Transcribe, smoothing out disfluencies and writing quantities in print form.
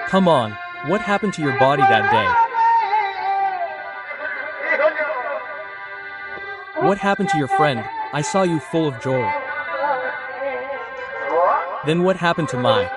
Come on, what happened to your body that day? What happened to your friend? I saw you full of joy. Then what happened to Mai?